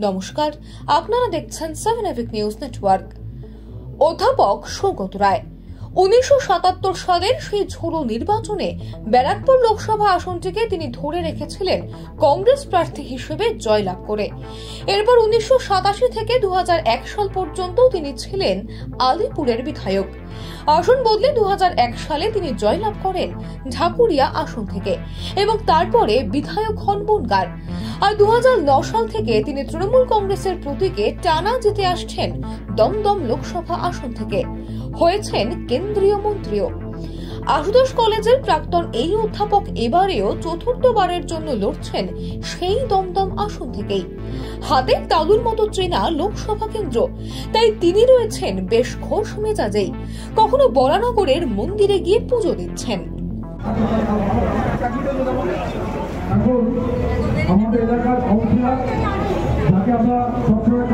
নমস্কার, আপনারা দেখছেন 7 এভিক নিউজ নেটওয়ার্ক। অধ্যাপক সৌগত রায় 1977 সালের সেই ঝোড়ো নির্বাচনে ব্যারাকপুর লোকসভা আসনটিকে তিনি ধরে রেখেছিলেন কংগ্রেস প্রার্থী হিসেবে জয়লাভ করে। এরপর 1987 থেকে 2001 সাল পর্যন্ত তিনি ছিলেন আলিপুরের বিধায়ক। আসন বদলে 2001 সালে তিনি জয়লাভ করেন ঢাকুরিয়া আসন থেকে এবং তারপরে বিধায়ক হন বনগাঁর। আর 2009 সাল থেকে তিনি তৃণমূল কংগ্রেসের প্রতীকে টানা জিতে আসছেন দমদম লোকসভা আসন থেকে, হয়েছেন কেন্দ্রীয় মন্ত্রীও। আশুতোষ কলেজের প্রাক্তন এই অধ্যাপক এবারেও চতুর্থবারের জন্য লড়ছেন সেই দমদম আসন থেকেই। হাতে তালুর মতো চেনা লোকসভা কেন্দ্র, তাই তিনি রয়েছেন বেশ খোশ মেজাজেই। কখনো বরানগরের মন্দিরে গিয়ে পুজো দিচ্ছেন। আমাদের এলাকার কাউন্সিলর যাকে আমরা সবসময়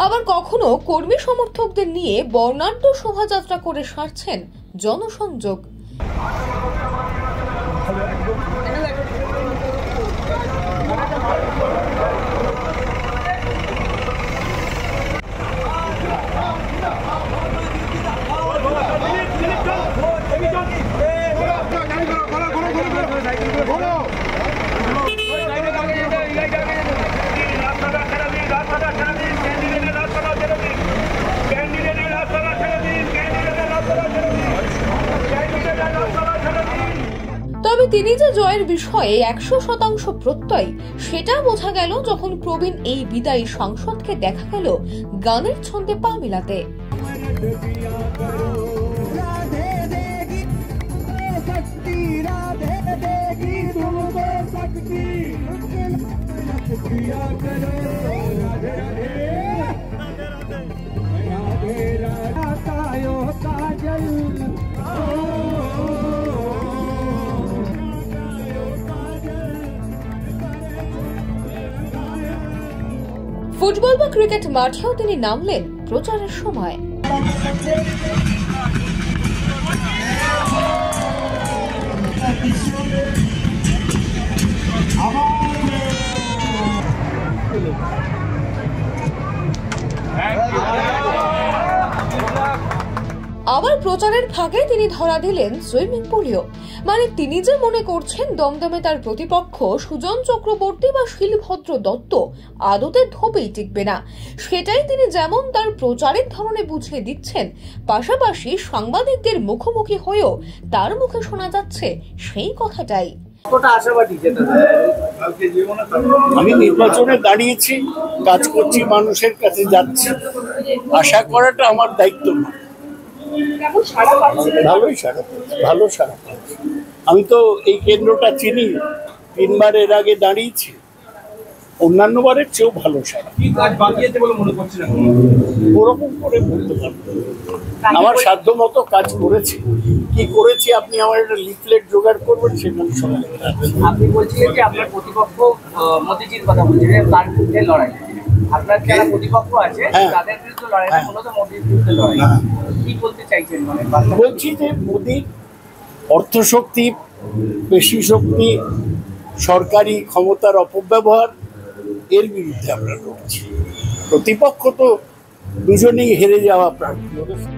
আবার কখনো কর্মী সমর্থকদের নিয়ে বর্ণাঢ্য শোভাযাত্রা করে সারছেন জনসংযোগ। তবে তিনি যে জয়ের বিষয়ে 100% প্রত্যয়, সেটা বোঝা গেল যখন প্রবীণ এই বিদায়ী সাংসদকে দেখা গেল গানের ছন্দে পা মিলাতে। ফুটবল বা ক্রিকেট মাঠেও তিনি নামলেন প্রচারের সময়। আবার প্রচারের ফাঁকে তিনি ধরা দিলেন সুইমিং পুলেও। মানে তিনি যে মনে করছেন দমদমে তার প্রতিপক্ষ সুজন চক্রবর্তী বা শিলভদ্র দত্ত আদতে ধোপেই টিকবে না, সেটাই তিনি যেমন তার প্রচারের ধরনে বুঝিয়ে দিচ্ছেন, পাশাপাশি সাংবাদিকদের মুখোমুখি হয়েও তার মুখে শোনা যাচ্ছে সেই কথাটাই। আমি নির্বাচনে দাঁড়িয়েছি, কাজ করছি, মানুষের কাছে যাচ্ছি, আশা করাটা আমার দায়িত্ব না। ভালোই সারা, ভালো সারা। আমি তো এই কেন্দ্রটা চিনি, 3 বার এর আগে দাঁড়িয়েছি, অন্যান্য বারের চেয়েও ভালো সারা। ওরকম করে বলতে পারবো, আমার সাধ্য মতো কাজ করেছি। কি করেছি আপনি আমার একটা লিফলেট জোগাড় করবেন, সেখানে সবাই। আপনি বলছিলেন যে আপনার প্রতিপক্ষ মোদিজির কথা বলছিলেন, তার বিরুদ্ধে লড়াই। আপনার যারা প্রতিপক্ষ আছে তাদের বিরুদ্ধে লড়াই, মূলত মোদির বিরুদ্ধে লড়াই। কি বলতে চাইছেন? বলছি যে মোদির অর্থশক্তি, পেশি শক্তি, সরকারি ক্ষমতার অপব্যবহার, এর বিরুদ্ধে আমরা লড়ছি। প্রতিপক্ষ তো দুজনেই হেরে যাওয়া প্রার্থী।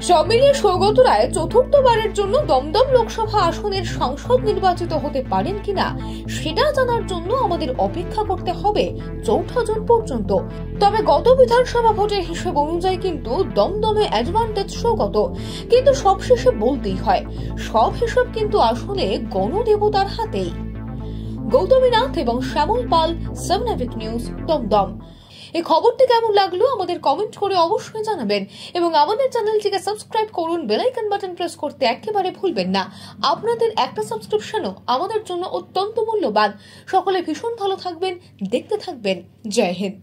সব মিলিয়ে সৌগত রায় চতুর্থবারের জন্য দমদম লোকসভা আসনের সাংসদ নির্বাচিত হতে পারেন কিনা সেটা জানার জন্য আমাদের অপেক্ষা করতে হবে 4 জুন পর্যন্ত। তবে গত বিধানসভা ভোটের হিসেব অনুযায়ী কিন্তু দমদমে অ্যাডভান্টেজ সৌগত, কিন্তু সবশেষে বলতেই হয় সব হিসেব কিন্তু আসলে গণদেবতার হাতেই। গৌতমী নাথ এবং শ্যামল পাল, 7 এভিক নিউজ, দমদম। এই খবরটি কেমন লাগলো আমাদের কমেন্ট করে অবশ্যই জানাবেন এবং আমাদের চ্যানেলটিকে সাবস্ক্রাইব করুন, বেল আইকন বাটন প্রেস করতে একেবারে ভুলবেন না। আপনাদের একটা সাবস্ক্রিপশনও আমাদের জন্য অত্যন্ত মূল্যবান। সকলে ভীষণ ভালো থাকবেন, দেখতে থাকবেন। জয় হিন্দ।